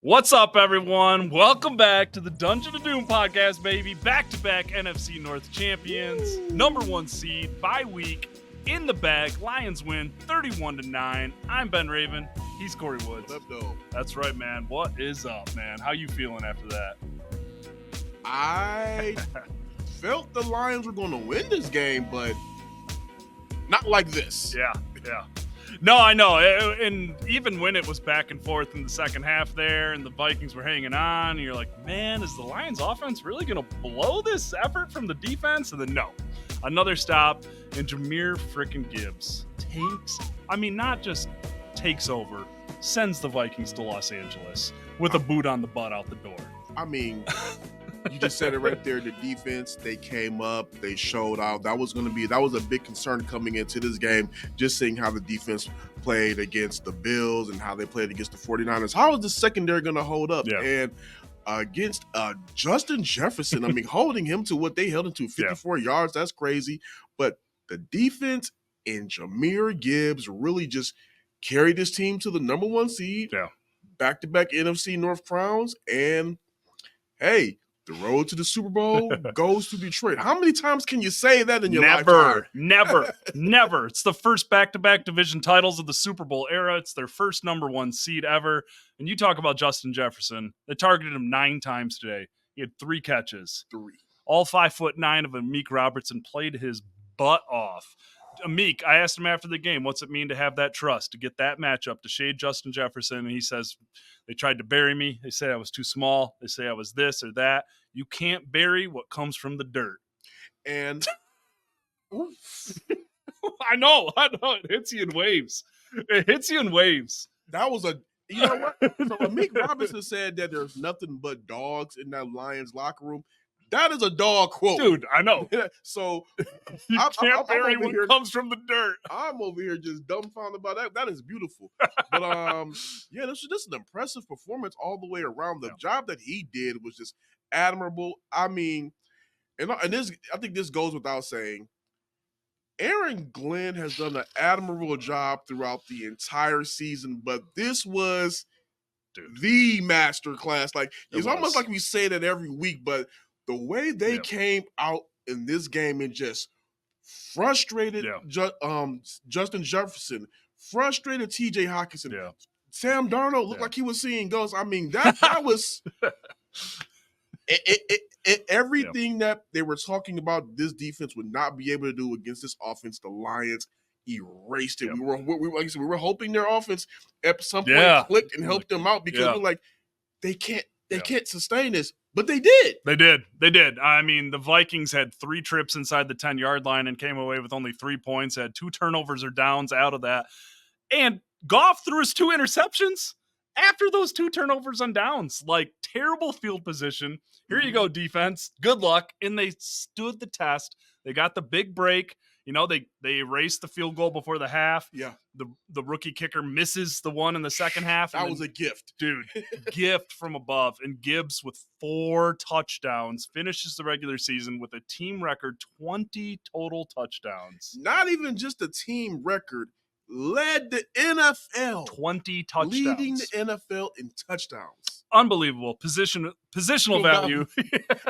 What's up, everyone? Welcome back to the Dungeon of Doom podcast, baby. Back-to-back NFC North champions, number one seed, bye week, in the bag. Lions win 31-9. I'm Ben Raven. He's Corey Woods. What up, though? That's right, man. What is up, man? How you feeling after that? I felt the Lions were going to win this game, but not like this. Yeah. No, I know. And even when it was back and forth in the second half there and the Vikings were hanging on, and you're like, man, is the Lions offense really going to blow this effort from the defense? And then no. Another stop, and Jahmyr frickin' Gibbs not just takes over, sends the Vikings to Los Angeles with a boot on the butt out the door. I mean, you just said it right there. The defense, they came up, they showed out. That was a big concern coming into this game, just seeing how the defense played against the Bills and how they played against the 49ers. How is the secondary going to hold up? Yeah. And against Justin Jefferson, holding him to what they held him to, 54 yards, that's crazy. But the defense and Jahmyr Gibbs really just carried this team to the number one seed, back-to-back NFC North crowns, and hey, the road to the Super Bowl goes to Detroit. How many times can you say that in your lifetime? Never. It's the first back-to-back division titles of the Super Bowl era. It's their first number one seed ever. And you talk about Justin Jefferson. They targeted him 9 times today. He had 3 catches. 3. All 5'9" of Amik Robertson played his butt off. Amik, I asked him after the game, what's it mean to have that trust, to get that matchup, to shade Justin Jefferson? And he says, they tried to bury me. They say I was too small. They say I was this or that. You can't bury what comes from the dirt. And I know. It hits you in waves. That was you know what? So Amik Robinson said that there's nothing but dogs in that Lions locker room. That is a dog quote. Dude, I know. So you can't bury what comes from the dirt. I'm over here just dumbfounded by that. That is beautiful. But this is an impressive performance all the way around. The job that he did was just admirable. I mean, and this, I think this goes without saying, Aaron Glenn has done an admirable job throughout the entire season, but this was the master class. Like, it's almost like we say that every week, but the way they came out in this game and just frustrated Justin Jefferson, frustrated TJ Hawkinson. Yeah. Sam Darnold looked like he was seeing ghosts. I mean, that was everything that they were talking about this defense would not be able to do against this offense. The Lions erased it. Yep. We were hoping their offense at some point clicked and helped them out, because we're like, they can't sustain this. But they did. They did. I mean, the Vikings had 3 trips inside the 10-yard line and came away with only 3 points, had 2 turnovers or downs out of that. And Goff threw his 2 interceptions after those 2 turnovers on downs. Like, terrible field position. Here you go, defense. Good luck. And they stood the test. They got the big break. You know, they erased the field goal before the half. Yeah. The rookie kicker misses the one in the second half. That was a gift. Dude, gift from above. And Gibbs, with 4 touchdowns, finishes the regular season with a team record 20 total touchdowns. Not even just a team record. Led the NFL. 20 touchdowns. Leading the NFL in touchdowns. Unbelievable. Positional value.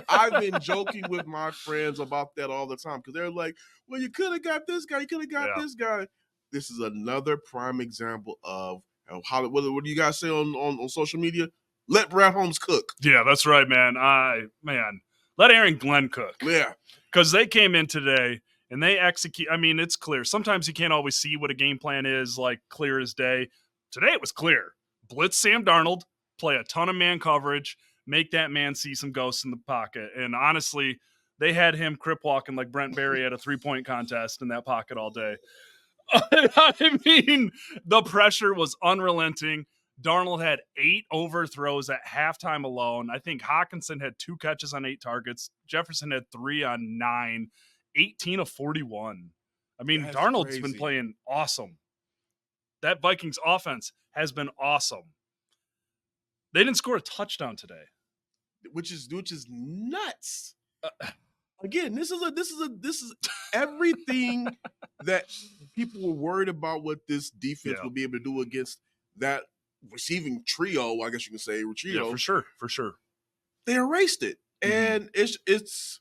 I've been joking with my friends about that all the time, because they're like, well, you could have got this guy. You could have got this guy. This is another prime example of how, what do you guys say on social media? Let Brad Holmes cook. Yeah, that's right, man. Let Aaron Glenn cook. Yeah. Because they came in today and they execute. I mean, it's clear. Sometimes you can't always see what a game plan is, like, clear as day. Today it was clear. Blitz Sam Darnold, play a ton of man coverage, make that man see some ghosts in the pocket. And honestly, they had him crip walking like Brent Barry at a 3-point contest in that pocket all day. I mean, the pressure was unrelenting. Darnold had 8 overthrows at halftime alone. I think Hawkinson had 2 catches on 8 targets. Jefferson had 3 on 9, 18 of 41. I mean, that's Darnold's crazy. Been playing awesome. That Vikings offense has been awesome. They didn't score a touchdown today, which is nuts. Again, this is everything that people were worried about what this defense will be able to do against that receiving trio, I guess you can say, trio. Yeah, for sure. They erased it. Mhm. And it's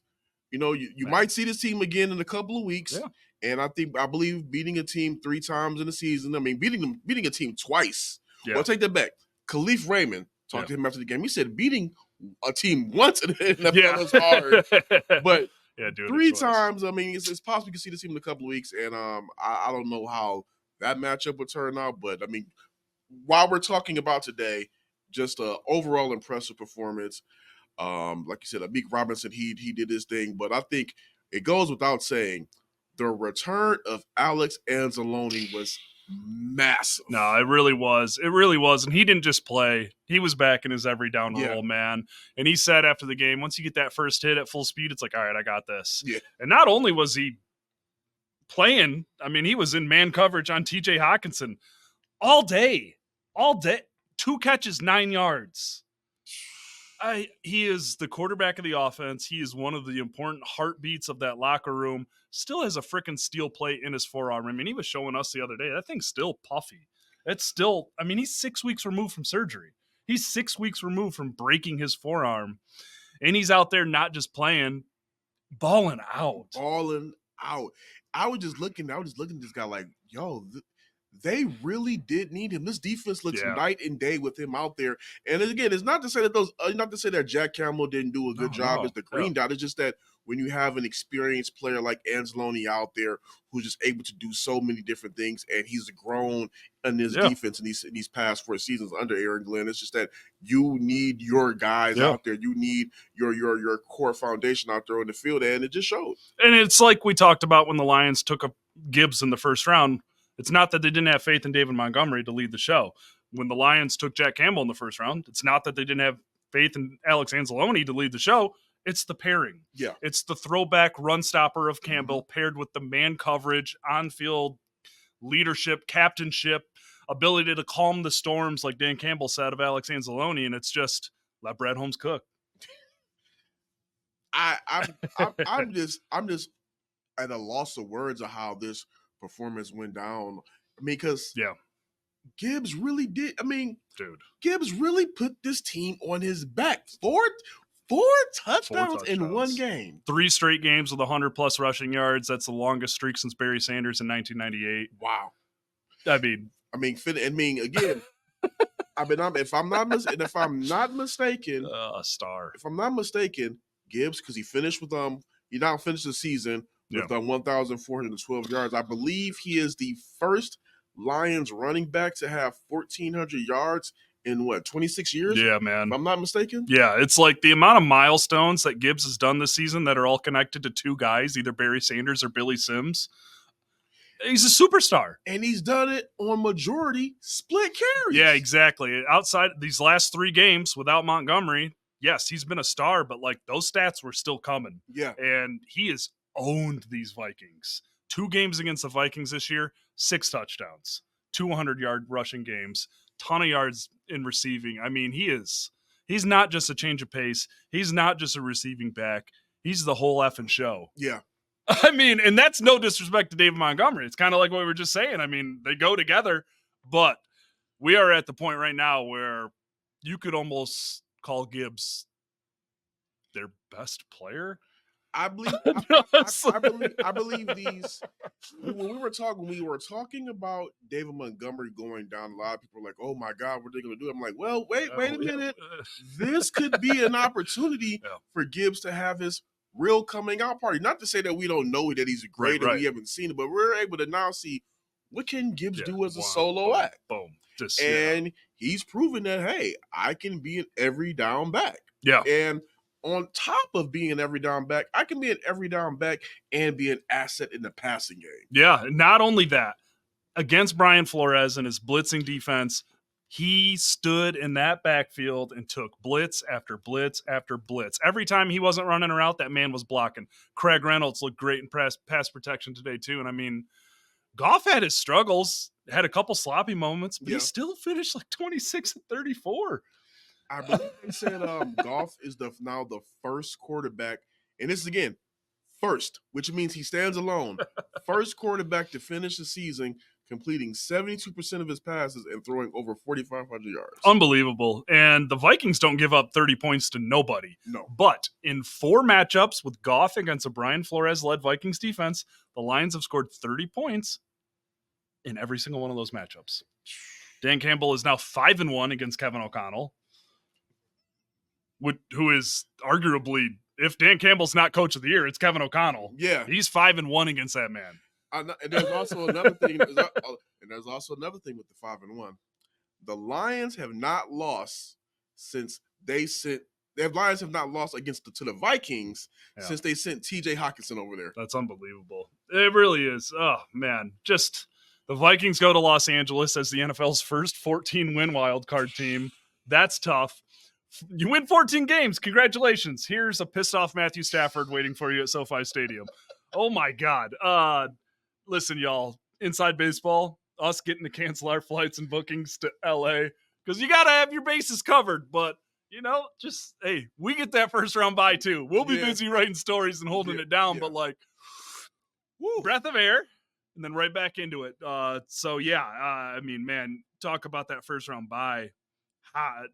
you might see this team again in a couple of weeks. Yeah. And I believe beating a team 3 times in the season. I mean, beating a team twice. Yeah. Well, take that back. Khalif Raymond talked Yeah. to him after the game. He said beating a team once in the NFL is hard, but yeah, doing 3 it twice. times. I mean, it's possible you can see this team in a couple of weeks. And I don't know how that matchup would turn out, but I mean, while we're talking about today, just a overall impressive performance. Like you said, Amik Robinson, he did his thing, but I think it goes without saying the return of Alex Anzalone was massive. No, it really was. It really was. And he didn't just play. He was back in his every down Yeah. role, man. And he said after the game, once you get that first hit at full speed, it's like, all right, I got this. Yeah. And not only was he playing, I mean, he was in man coverage on TJ Hawkinson all day. 2 catches, 9 yards. He is the quarterback of the offense. He is one of the important heartbeats of that locker room. Still has a freaking steel plate in his forearm. I mean, he was showing us the other day. That thing's still puffy. It's still, I mean, he's 6 weeks removed from surgery. He's 6 weeks removed from breaking his forearm. And he's out there not just playing, balling out. Balling out. I was just looking at this guy like, yo, they really did need him. This defense looks night and day with him out there. And again, it's not to say that not to say that Jack Campbell didn't do a good job as the green dot. It's just that when you have an experienced player like Anzalone out there who's just able to do so many different things, and he's grown in his defense in these past 4 seasons under Aaron Glenn, it's just that you need your guys out there. You need your core foundation out there on the field, and it just showed. And it's like we talked about when the Lions took up Gibbs in the first round. It's not that they didn't have faith in David Montgomery to lead the show. When the Lions took Jack Campbell in the first round, it's not that they didn't have faith in Alex Anzalone to lead the show. It's the pairing. Yeah. It's the throwback run stopper of Campbell paired with the man coverage, on-field leadership, captainship, ability to calm the storms, like Dan Campbell said, of Alex Anzalone, and it's just let Brad Holmes cook. I'm just at a loss of words of how this performance went down. I mean, because Gibbs really did. I mean, Gibbs really put this team on his back. Four touchdowns in one game. 3 straight games with 100+ rushing yards. That's the longest streak since Barry Sanders in 1998. Wow. I mean, again. If I'm not mistaken, a star. If I'm not mistaken, Gibbs, because he now finished the season with 1,412 yards. I believe he is the first Lions running back to have 1,400 yards in 26 years? Yeah, man. If I'm not mistaken? Yeah, it's like the amount of milestones that Gibbs has done this season that are all connected to 2 guys, either Barry Sanders or Billy Sims. He's a superstar. And he's done it on majority split carries. Yeah, exactly. Outside these last 3 games without Montgomery, yes, he's been a star, but like those stats were still coming. Yeah. And he has owned these Vikings. 2 games against the Vikings this year, 6 touchdowns, 200-yard rushing games, ton of yards in receiving. I mean, he's not just a change of pace. He's not just a receiving back. He's the whole effing show. Yeah. I mean, and that's no disrespect to David Montgomery. It's kind of like what we were just saying. I mean, they go together, but we are at the point right now where you could almost call Gibbs their best player. I believe these. When we were talking about David Montgomery going down, a lot of people were like, "Oh my God, what are they going to do?" I'm like, "Well, wait a minute. This could be an opportunity for Gibbs to have his real coming out party. Not to say that we don't know that he's great and we haven't seen it, but we're able to now see what can Gibbs do as a solo act. Boom. He's proven that, hey, I can be an every down back. Yeah. And on top of being an every down back, I can be an every down back and be an asset in the passing game. Yeah. Not only that, against Brian Flores and his blitzing defense, he stood in that backfield and took blitz after blitz after blitz. Every time he wasn't running a route, that man was blocking. Craig Reynolds looked great in pass protection today, too. And I mean, Goff had his struggles, had a couple sloppy moments, but he still finished like 26-34. I believe they said Goff is now the first quarterback, and this is again first, which means he stands alone. First quarterback to finish the season completing 72% of his passes and throwing over 4,500 yards. Unbelievable. And the Vikings don't give up 30 points to nobody. No. But in 4 matchups with Goff against a Brian Flores-led Vikings defense, the Lions have scored 30 points in every single one of those matchups. Dan Campbell is now 5-1 against Kevin O'Connell, who is arguably, if Dan Campbell's not coach of the year, it's Kevin O'Connell. Yeah. He's 5-1 against that man. And there's also another thing. And there's also another thing with the 5-1. The Lions have not lost since they sent. The Lions have not lost to the Vikings since they sent T.J. Hawkinson over there. That's unbelievable. It really is. Oh man, just the Vikings go to Los Angeles as the NFL's first 14-win wildcard team. That's tough. You win 14 games. Congratulations. Here's a pissed off Matthew Stafford waiting for you at SoFi Stadium. Oh my God. Listen, y'all, inside baseball, us getting to cancel our flights and bookings to LA because you got to have your bases covered. But, just, hey, we get that first round bye too. We'll be busy writing stories and holding it down, but breath of air and then right back into it. I mean, man, talk about that first round bye.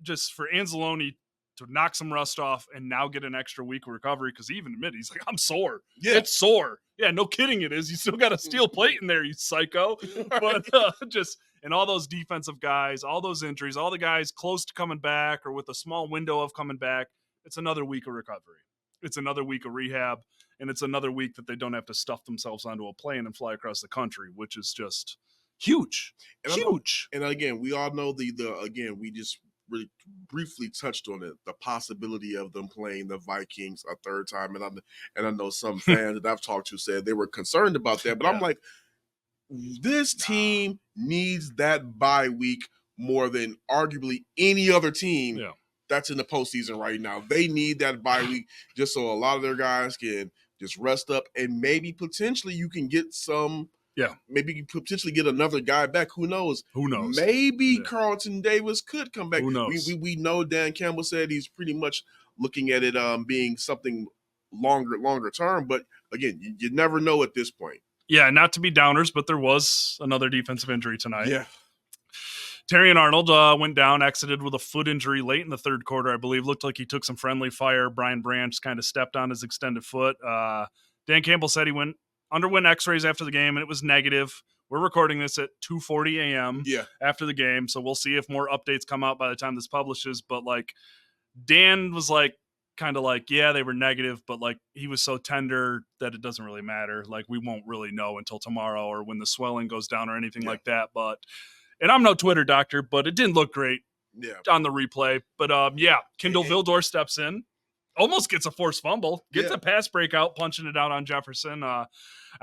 Just for Anzalone to knock some rust off and now get an extra week of recovery because he even admitted, he's like, I'm sore. Yeah. It's sore. Yeah, no kidding it is. You still got a steel plate in there, you psycho. But and all those defensive guys, all those injuries, all the guys close to coming back or with a small window of coming back, it's another week of recovery. It's another week of rehab, and it's another week that they don't have to stuff themselves onto a plane and fly across the country, which is just huge. Huge. And again, we all know we just really briefly touched on it, the possibility of them playing the Vikings a third time. And I know some fans that I've talked to said they were concerned about that, but I'm like, this team needs that bye week more than arguably any other team that's in the postseason right now. They need that bye week just so a lot of their guys can just rest up and maybe potentially you can get some. Yeah, maybe you potentially get another guy back. Who knows? Maybe Carlton Davis could come back. Who knows? We know Dan Campbell said he's pretty much looking at it being something longer term. But again, you never know at this point. Yeah, not to be downers, but there was another defensive injury tonight. Yeah. Terrion Arnold went down, exited with a foot injury late in the third quarter, I believe. Looked like he took some friendly fire. Brian Branch kind of stepped on his extended foot. Dan Campbell said he underwent x-rays after the game, and it was negative. We're recording this at 2:40 a.m. After the game, so we'll see if more updates come out by the time this publishes. But, Dan was, kind of they were negative, but, he was so tender that it doesn't really matter. We won't really know until tomorrow or when the swelling goes down or anything like that. But – and I'm no Twitter doctor, but it didn't look great on the replay. But, Kendall Vildor steps in. Almost gets a forced fumble, gets a pass breakout, punching it out on Jefferson. I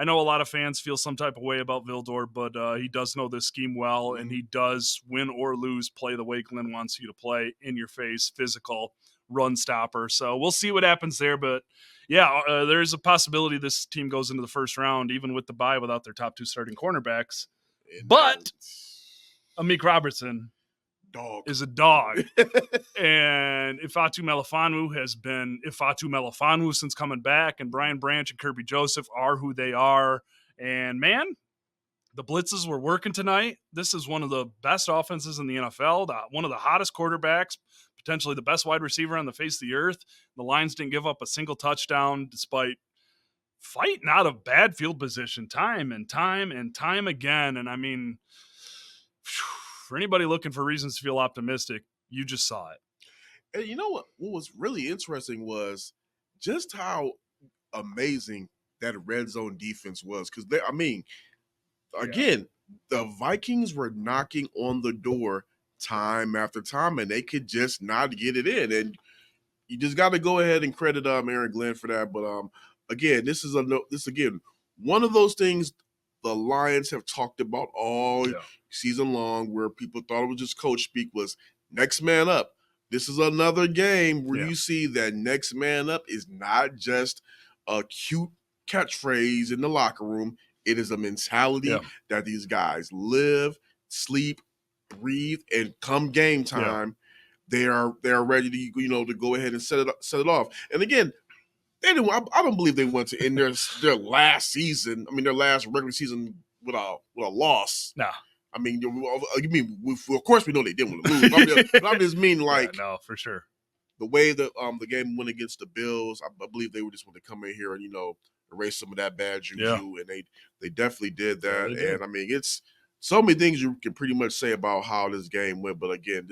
know a lot of fans feel some type of way about Vildor, but he does know this scheme well, and he does, win or lose, play the way Glenn wants you to play, in your face, physical, run stopper. So we'll see what happens there. But, there's a possibility this team goes into the first round, even with the bye, without their top 2 starting cornerbacks. But Amik Robertson is a dog. And Ifeatu Melifonwu has been Ifeatu Melifonwu since coming back, and Brian Branch and Kirby Joseph are who they are. And man, the blitzes were working tonight. This is one of the best offenses in the NFL, one of the hottest quarterbacks, potentially the best wide receiver on the face of the earth. The Lions didn't give up a single touchdown despite fighting out of bad field position time and time again. And I mean, for anybody looking for reasons to feel optimistic, you just saw it. And you know what was really interesting was just how amazing that red zone defense was. Because, the Vikings were knocking on the door time after time, and they could just not get it in. And you just got to go ahead and credit Aaron Glenn for that. But, again, this is one of those things the Lions have talked about all season long, where people thought it was just coach speak, was next man up. This is another game where you see that next man up is not just a cute catchphrase in the locker room. It is a mentality that these guys live, sleep, breathe, and come game time, they are ready to go ahead and set it off. And again, I don't believe they went to in their last season. I mean, their last regular season with a loss. No. I mean, of course we know they didn't want to lose. But I'm just mean like no, for sure. the way that the game went against the Bills. I believe they were just want to come in here and erase some of that bad juju, and they definitely did that. they did. And I mean, it's so many things you can pretty much say about how this game went. But again,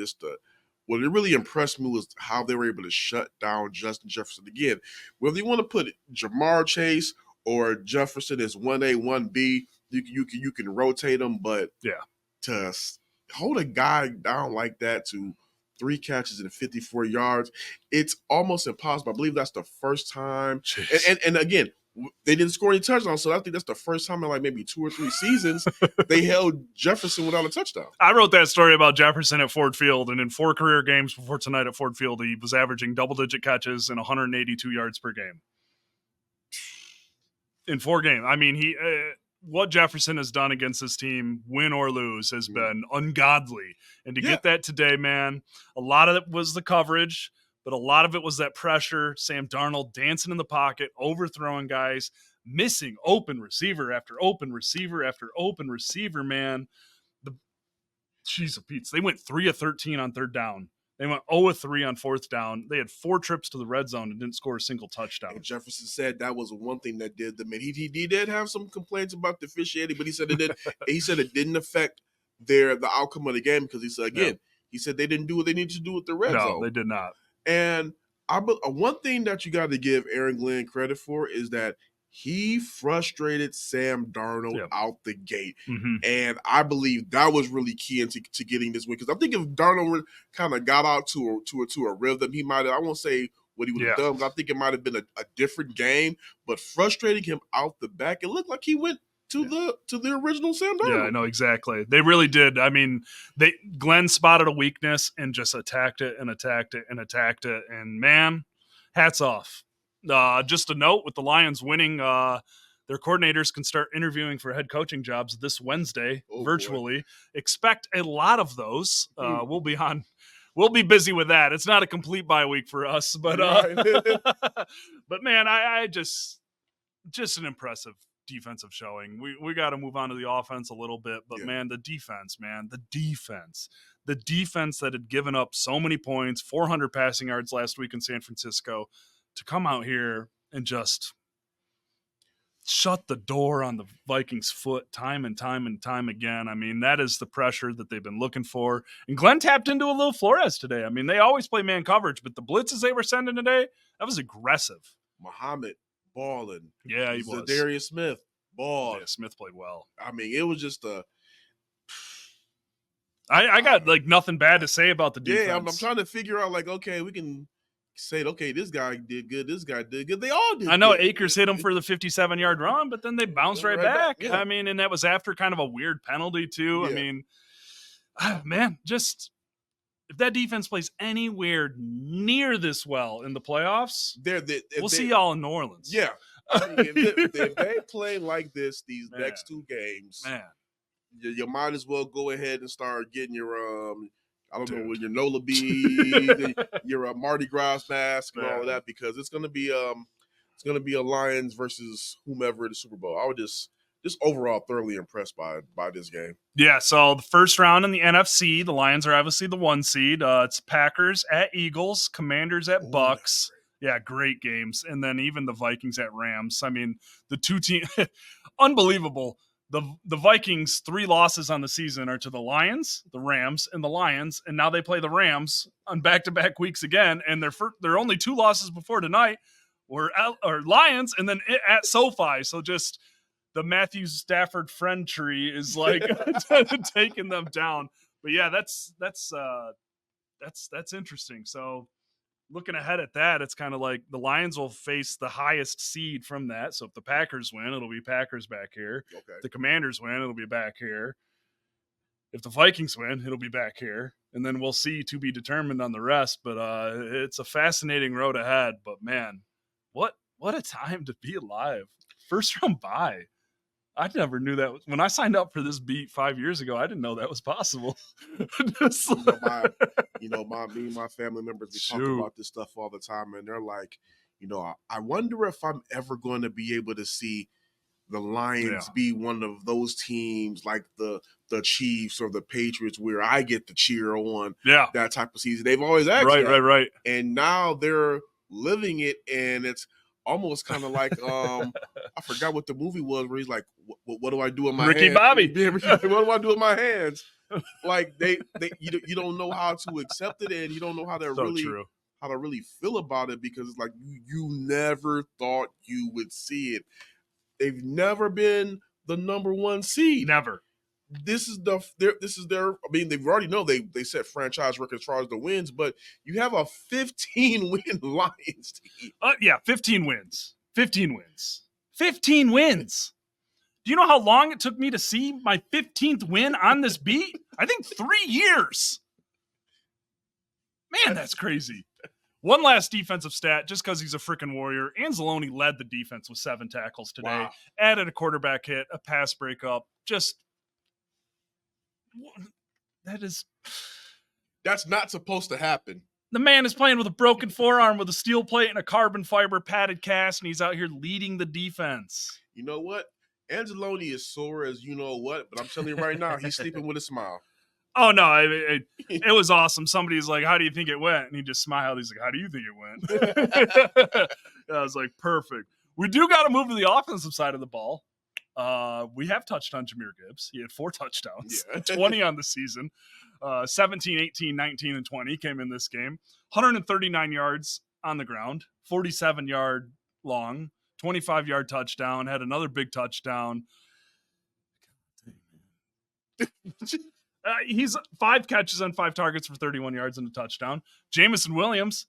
what it really impressed me was how they were able to shut down Justin Jefferson. Again, whether you want to put Jamar Chase or Jefferson as 1A, 1B, you can rotate them, but to hold a guy down like that to 3 catches and 54 yards, it's almost impossible. I believe that's the first time. And again, they didn't score any touchdowns, so I think that's the first time in like maybe 2 or 3 seasons they held Jefferson without a touchdown. I wrote that story about Jefferson at Ford Field, and in 4 career games before tonight at Ford Field, he was averaging double-digit catches and 182 yards per game. In 4 games. I mean, what Jefferson has done against this team, win or lose, has been ungodly. And to get that today, man, a lot of it was the coverage, but a lot of it was that pressure. Sam Darnold dancing in the pocket, overthrowing guys, missing open receiver after open receiver after open receiver, man. Jeez of Pete's. They went 3 of 13 on 3rd down. They went 0 of 3 on 4th down. They had 4 trips to the red zone and didn't score a single touchdown. And Jefferson said that was one thing that did them. And he did have some complaints about the officiating, but he said it did. He said it didn't affect the outcome of the game because he said he said they didn't do what they needed to do with the red zone. No, they did not. And one thing that you got to give Aaron Glenn credit for is that he frustrated Sam Darnold out the gate. Mm-hmm. And I believe that was really key into getting this win. Because I think if Darnold kind of got out to a rhythm, he might have, I won't say what he would have done, but I think it might have been a different game. But frustrating him out the back, it looked like he went to the original Sam Darnold. Yeah, I know exactly. They really did. I mean, Glenn spotted a weakness and just attacked it and attacked it and attacked it. And man, hats off. Just a note, with the Lions winning, their coordinators can start interviewing for head coaching jobs this Wednesday virtually. Boy. Expect a lot of those. We'll be busy with that. It's not a complete bye week for us, but but man, I just an impressive defensive showing. We got to move on to the offense a little bit, but man, the defense that had given up so many points, 400 passing yards last week in San Francisco, to come out here and just shut the door on the Vikings' foot time and time and time again. I mean, that is the pressure that they've been looking for. And Glenn tapped into a little Flores today. I mean, they always play man coverage, but the blitzes they were sending today, that was aggressive. Muhammad balling. Yeah, he was. Darius Smith ball. Yeah, Smith played well. I mean, it was just I got like nothing bad to say about the defense. Yeah, I'm trying to figure out, like, okay, we can say, okay, this guy did good, this guy did good. They all did. I know good. Akers hit him for the 57-yard run, but then they bounced right back. Yeah. I mean, and that was after kind of a weird penalty too. Yeah. I mean, man, just if that defense plays anywhere near this well in the playoffs, we'll see y'all in New Orleans. Yeah. I mean, if they play like this these next 2 games, man, you might as well go ahead and start getting your I don't know, with your Nola bead, your Mardi Gras mask, and all of that, because it's gonna be a Lions versus whomever in the Super Bowl. I was just overall thoroughly impressed by this game. Yeah, so the first round in the NFC, the Lions are obviously the 1 seed. It's Packers at Eagles, Commanders at Bucks. Yeah, great games. And then even the Vikings at Rams. I mean, the 2 teams, unbelievable. The Vikings' 3 losses on the season are to the Lions, the Rams, and the Lions, and now they play the Rams on back-to-back weeks again. And their only 2 losses before tonight were Lions, and then at SoFi. So just the Matthew Stafford friend tree is like taking them down. But yeah, that's interesting. So looking ahead at that, it's kind of like the Lions will face the highest seed from that. So if the Packers win, it'll be Packers back here. Okay. If the Commanders win, it'll be back here. If the Vikings win, it'll be back here. And then we'll see, to be determined on the rest. But it's a fascinating road ahead. But man, what a time to be alive. First round bye. I never knew that. When I signed up for this beat 5 years ago, I didn't know that was possible. Me and my family members, we talk about this stuff all the time, and they're like, I wonder if I'm ever going to be able to see the Lions be one of those teams like the Chiefs or the Patriots where I get to cheer on that type of season. They've always asked right. And now they're living it, and it's almost kind of like I forgot what the movie was where he's like, what do I do with my Ricky hands? Bobby. What do I do with my hands? Like you don't know how to accept it, and you don't know how to really feel about it, because it's like you never thought you would see it. They've never been the number one seed. Never. This is their. I mean, they've already know they set franchise records as far as the wins, but you have a 15-win Lions team. 15 wins. 15 wins. 15 wins. Do you know how long it took me to see my 15th win on this beat? I think 3 years. Man, that's crazy. One last defensive stat, just because he's a freaking warrior. Anzalone led the defense with 7 tackles today. Wow. Added a quarterback hit, a pass breakup. That's not supposed to happen. The man is playing with a broken forearm with a steel plate and a carbon fiber padded cast, and he's out here leading the defense. You know what? Anzalone is sore as you know what, but I'm telling you right now, he's sleeping with a smile. Oh, no, it was awesome. Somebody's like, how do you think it went? And he just smiled. He's like, how do you think it went? I was like, perfect. We do got to move to the offensive side of the ball. We have touched on Jahmyr Gibbs. He had 4 touchdowns, 20 on the season. 17, 18, 19, and 20 came in this game. 139 yards on the ground, 47-yard long, 25-yard touchdown, had another big touchdown. He's 5 catches on 5 targets for 31 yards and a touchdown. Jamison Williams,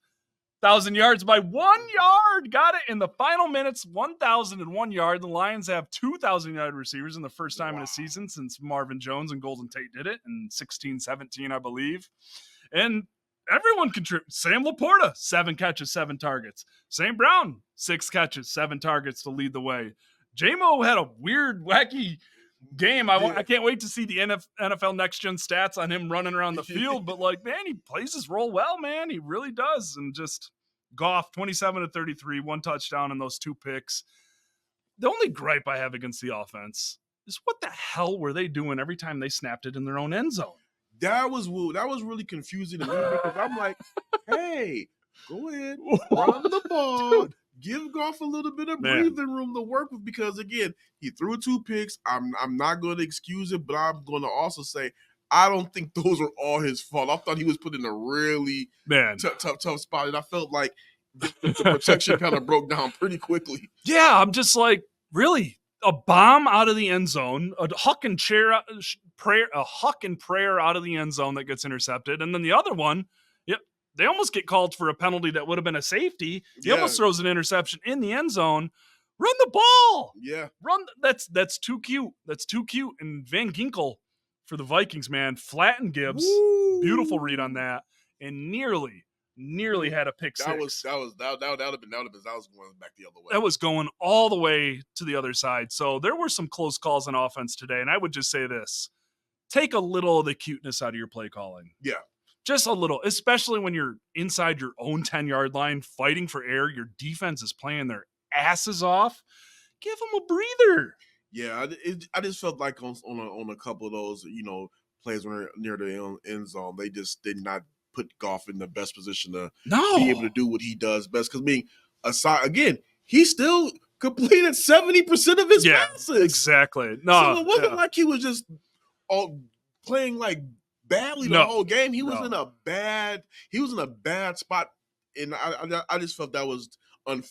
1,000 yards by 1 yard. Got it in the final minutes, 1,001 yard. The Lions have 2,000-yard receivers in the first time in a season since Marvin Jones and Golden Tate did it in 16-17, I believe. And everyone contributed. Sam Laporta, 7 catches, 7 targets. St. Brown, 6 catches, 7 targets to lead the way. J-Mo had a weird, wacky game. I can't wait to see the NFL Next Gen stats on him running around the field. But, man, he plays his role well, man. He really does. And just Goff, 27-33, 1 touchdown and those 2 picks. The only gripe I have against the offense is what the hell were they doing every time they snapped it in their own end zone? That was really confusing to me, because I'm like, hey, go ahead, run the ball. Dude. Give Goff a little bit of breathing room to work with, because, again, he threw 2 picks. I'm not going to excuse it, but I'm going to also say I don't think those are all his fault. I thought he was put in a really tough spot, and I felt like the protection kind of broke down pretty quickly. Yeah, I'm just like, really? A bomb out of the end zone, a huck and prayer out of the end zone that gets intercepted, and then the other one, they almost get called for a penalty that would have been a safety. He almost throws an interception in the end zone. Run the ball. Yeah. Run. That's too cute. That's too cute. And Van Ginkel for the Vikings, man, flattened Gibbs. Woo. Beautiful read on that. And nearly had a pick six. That would have been I was going back the other way. That was going all the way to the other side. So there were some close calls on offense today. And I would just say this. Take a little of the cuteness out of your play calling. Yeah. Just a little, especially when you're inside your own 10-yard line fighting for air. Your defense is playing their asses off. Give them a breather. Yeah, I just felt like on a couple of those, plays when they're near the end zone, they just did not put Goff in the best position to be able to do what he does best. Because, he still completed 70% of his passes. Exactly. No, so it wasn't like he was just playing like badly the whole game. He was in a bad spot, and I just felt that was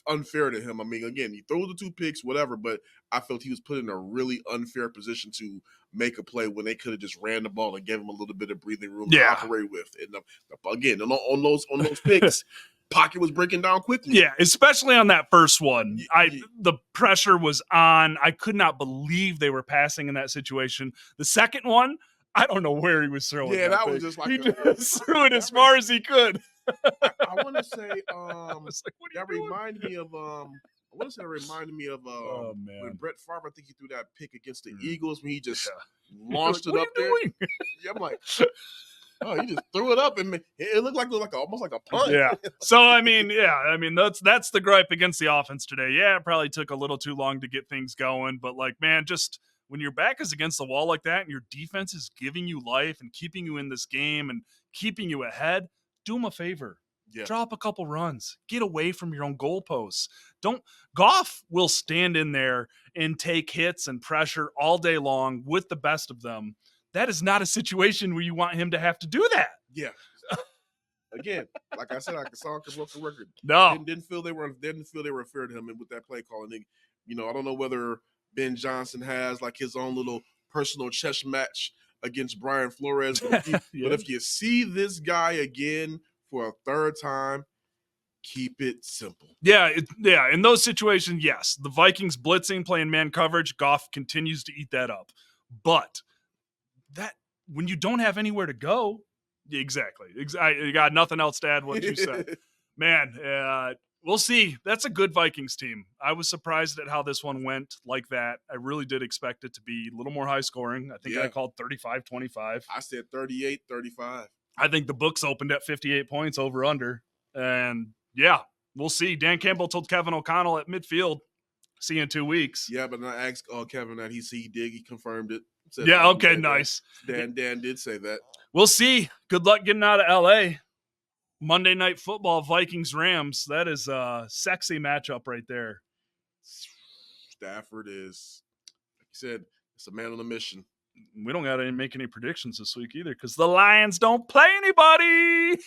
unfair to him. I mean, again, he threw the 2 picks, whatever, but I felt he was put in a really unfair position to make a play when they could have just ran the ball and gave him a little bit of breathing room to operate with. And again, on those picks, pocket was breaking down quickly. Yeah, especially on that first one. The pressure was on. I could not believe they were passing in that situation. The second one, I don't know where he was throwing. Yeah, that was just like he just threw it as far as he could. I want to say that reminded me of when Brett Favre, I think he threw that pick against the Eagles when he just launched it up there. Yeah, I'm like, Oh, he just threw it up, and it looked like almost like a punt. Yeah. So I mean, that's the gripe against the offense today. Yeah, it probably took a little too long to get things going, but like, man, just when your back is against the wall like that and your defense is giving you life and keeping you in this game and keeping you ahead, do them a favor. Yeah. Drop a couple runs. Get away from your own goalposts. Goff will stand in there and take hits and pressure all day long with the best of them. That is not a situation where you want him to have to do that. Yeah. Again, like I said, I saw a broken record. No. Didn't feel they were fair to him, and with that play calling, I don't know whether Ben Johnson has like his own little personal chess match against Brian Flores, but if you see this guy again for a third time, keep it simple. Yeah. In those situations, yes, the Vikings blitzing, playing man coverage, Goff continues to eat that up. But that when you don't have anywhere to go, exactly. I got nothing else to add what you said. Man, we'll see. That's a good Vikings team. I was surprised at how this one went like that. I really did expect it to be a little more high scoring. I think I called 35-25. I said 38-35. I think the books opened at 58 points over under. And yeah, we'll see. Dan Campbell told Kevin O'Connell at midfield, see you in 2 weeks. Yeah, but I asked Kevin that he confirmed it. Yeah, okay, nice. Dan did say that. We'll see. Good luck getting out of L.A. Monday Night Football, Vikings-Rams. That is a sexy matchup right there. Stafford is, like you said, it's a man on a mission. We don't got to make any predictions this week either because the Lions don't play anybody.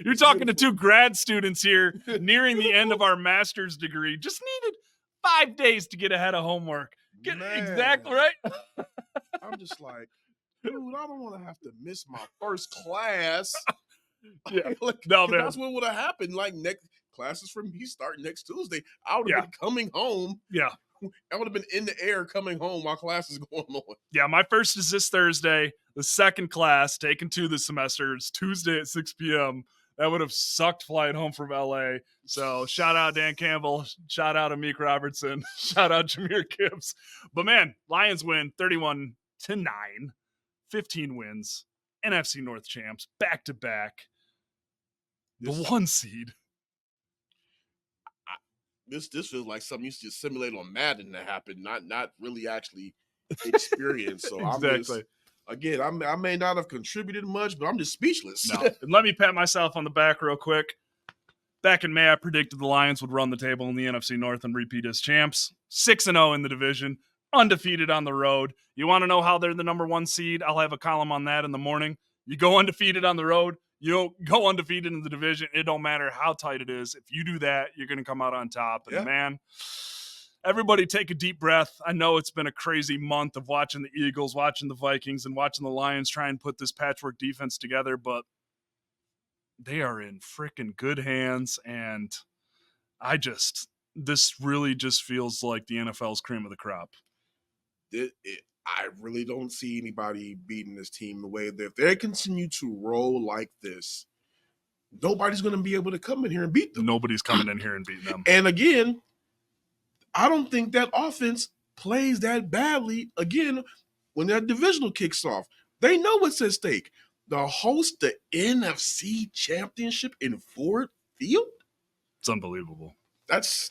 You're talking to two grad students here nearing the end of our master's degree. Just needed 5 days to get ahead of homework. Exactly right. I'm just like, dude, I don't want to have to miss my first class. Yeah, no, man. That's what would have happened. Like next classes for me start next Tuesday. I would have been coming home. Yeah, I would have been in the air coming home while class is going on. Yeah, my first is this Thursday. The second class, taking 2 this semester, is Tuesday at 6 p.m. That would have sucked flying home from L.A. So shout out Dan Campbell. Shout out Amik Robertson. Shout out Jahmyr Gibbs. But man, Lions win 31-9. 15 wins. NFC North champs. Back-to-back. The 1 seed. This feels like something you used to simulate on Madden that happened, not really actually experienced. So exactly. Again, I may not have contributed much, but I'm just speechless. No. And let me pat myself on the back real quick. Back in May, I predicted the Lions would run the table in the NFC North and repeat as champs. 6-0 in the division, undefeated on the road. You want to know how they're the number 1 seed? I'll have a column on that in the morning. You go undefeated on the road. You don't go undefeated in the division. It don't matter how tight it is. If you do that, you're going to come out on top. And man, everybody take a deep breath. I know it's been a crazy month of watching the Eagles, watching the Vikings, and watching the Lions try and put this patchwork defense together, but they are in freaking good hands, and this really just feels like the NFL's cream of the crop. I really don't see anybody beating this team the way that if they continue to roll like this, nobody's going to be able to come in here and beat them. Nobody's coming in here and beating them. And again, I don't think that offense plays that badly again when that divisional kicks off. They know what's at stake. To host the NFC Championship in Ford Field? It's unbelievable. That's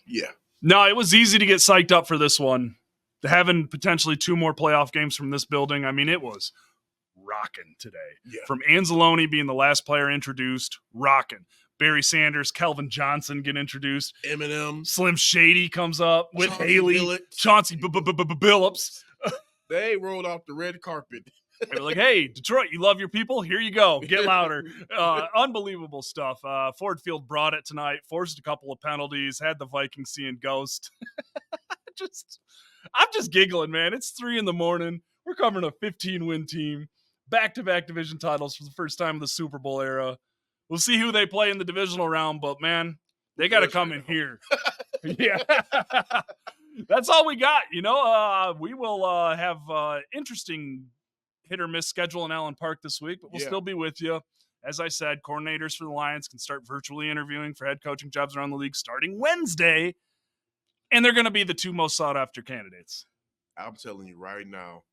yeah. No, it was easy to get psyched up for this one. Having potentially 2 more playoff games from this building, I mean, it was rocking today. Yeah. From Anzalone being the last player introduced, rocking. Barry Sanders, Kelvin Johnson get introduced. Eminem. Slim Shady comes up with Haley. Chauncey Billups. They rolled off the red carpet. They were like, hey, Detroit, you love your people? Here you go. Get louder. Unbelievable stuff. Ford Field brought it tonight, forced a couple of penalties, had the Vikings seeing ghost. I'm just giggling, man. It's 3 a.m. We're covering a 15-win team. Back-to-back division titles for the first time in the Super Bowl era. We'll see who they play in the divisional round, but, man, they got to come in here. Yeah. That's all we got. We will have interesting hit-or-miss schedule in Allen Park this week, but we'll still be with you. As I said, coordinators for the Lions can start virtually interviewing for head coaching jobs around the league starting Wednesday. And they're going to be the 2 most sought-after candidates. I'm telling you right now,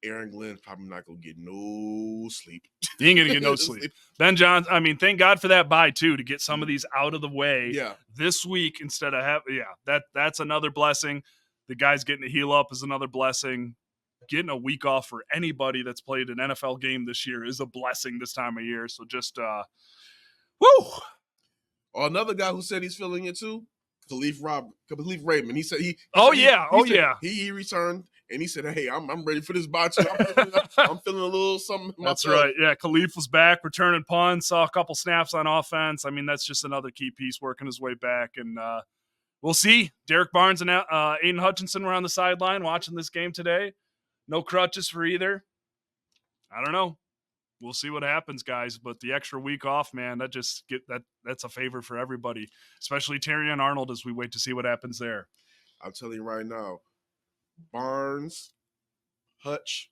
Aaron Glenn's probably not gonna get no sleep. He ain't gonna get no sleep. Ben Johnson, I mean, thank God for that bye too, to get some of these out of the way this week instead of that's another blessing. The guys getting to heal up is another blessing. Getting a week off for anybody that's played an NFL game this year is a blessing this time of year. So just woo. Another guy who said he's feeling it too, Khalif Raymond. He said he returned. And he said, "Hey, I'm ready for this bye too. I'm feeling a little something." That's right. Yeah, Khalif was back, returning punts, saw a couple snaps on offense. I mean, that's just another key piece working his way back. And we'll see. Derek Barnes and Aiden Hutchinson were on the sideline watching this game today. No crutches for either. I don't know. We'll see what happens, guys. But the extra week off, man, that's a favor for everybody, especially Terry and Arnold as we wait to see what happens there. I'm telling you right now. Barnes, Hutch,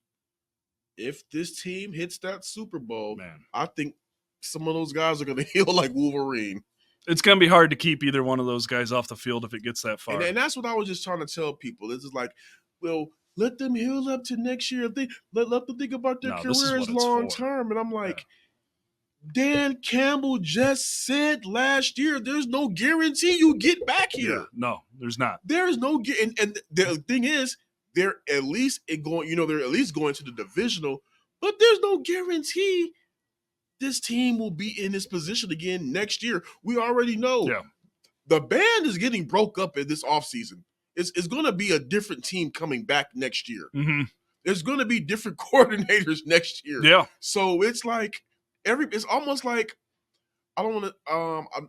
if this team hits that Super Bowl, man, I think some of those guys are going to heal like Wolverine. It's going to be hard to keep either one of those guys off the field if it gets that far. And that's what I was just trying to tell people. This is like, well, let them heal up to next year. Let them think about their careers long term. And I'm like, Dan Campbell just said last year, there's no guarantee you get back here. Yeah, no, there's not. There is no and the thing is, they're at least going to the divisional, but there's no guarantee this team will be in this position again next year. We already know. Yeah. The band is getting broke up in this offseason. It's going to be a different team coming back next year. Mm-hmm. There's going to be different coordinators next year. Yeah. So it's like it's almost like I don't want to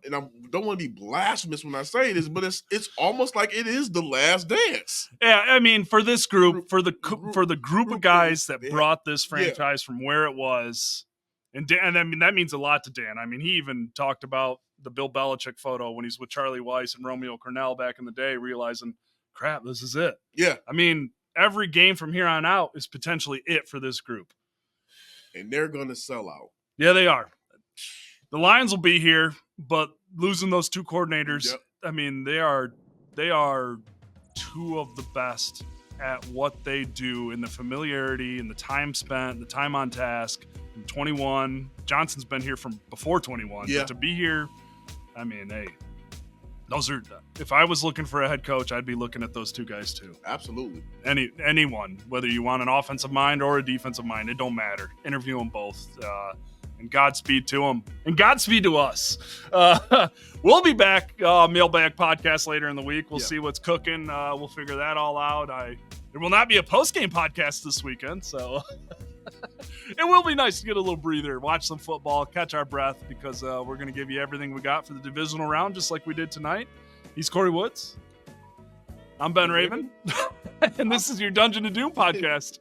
and I don't want to be blasphemous when I say this, but it's almost like it is the last dance. Yeah, I mean, for this group, for the group of guys that brought this franchise from where it was, and I mean that means a lot to Dan. I mean, he even talked about the Bill Belichick photo when he's with Charlie Weiss and Romeo Cornell back in the day, realizing, crap, this is it. Yeah, I mean, every game from here on out is potentially it for this group, and they're going to sell out. Yeah, they are. The Lions will be here, but losing those two coordinators, I mean, they are two of the best at what they do in the familiarity and the time spent, the time on task. From 21, Johnson's been here from before 21. Yeah. But to be here, I mean, hey, those are. If I was looking for a head coach, I'd be looking at those two guys too. Absolutely. Anyone, whether you want an offensive mind or a defensive mind, it don't matter. Interview them both. And Godspeed to them. And Godspeed to us. We'll be back, Mailbag Podcast later in the week. We'll see what's cooking. We'll figure that all out. There will not be a post-game podcast this weekend, so it will be nice to get a little breather, watch some football, catch our breath, because we're going to give you everything we got for the divisional round, just like we did tonight. He's Corey Woods. I'm Ben Raven. And this is your Dungeon of Doom podcast.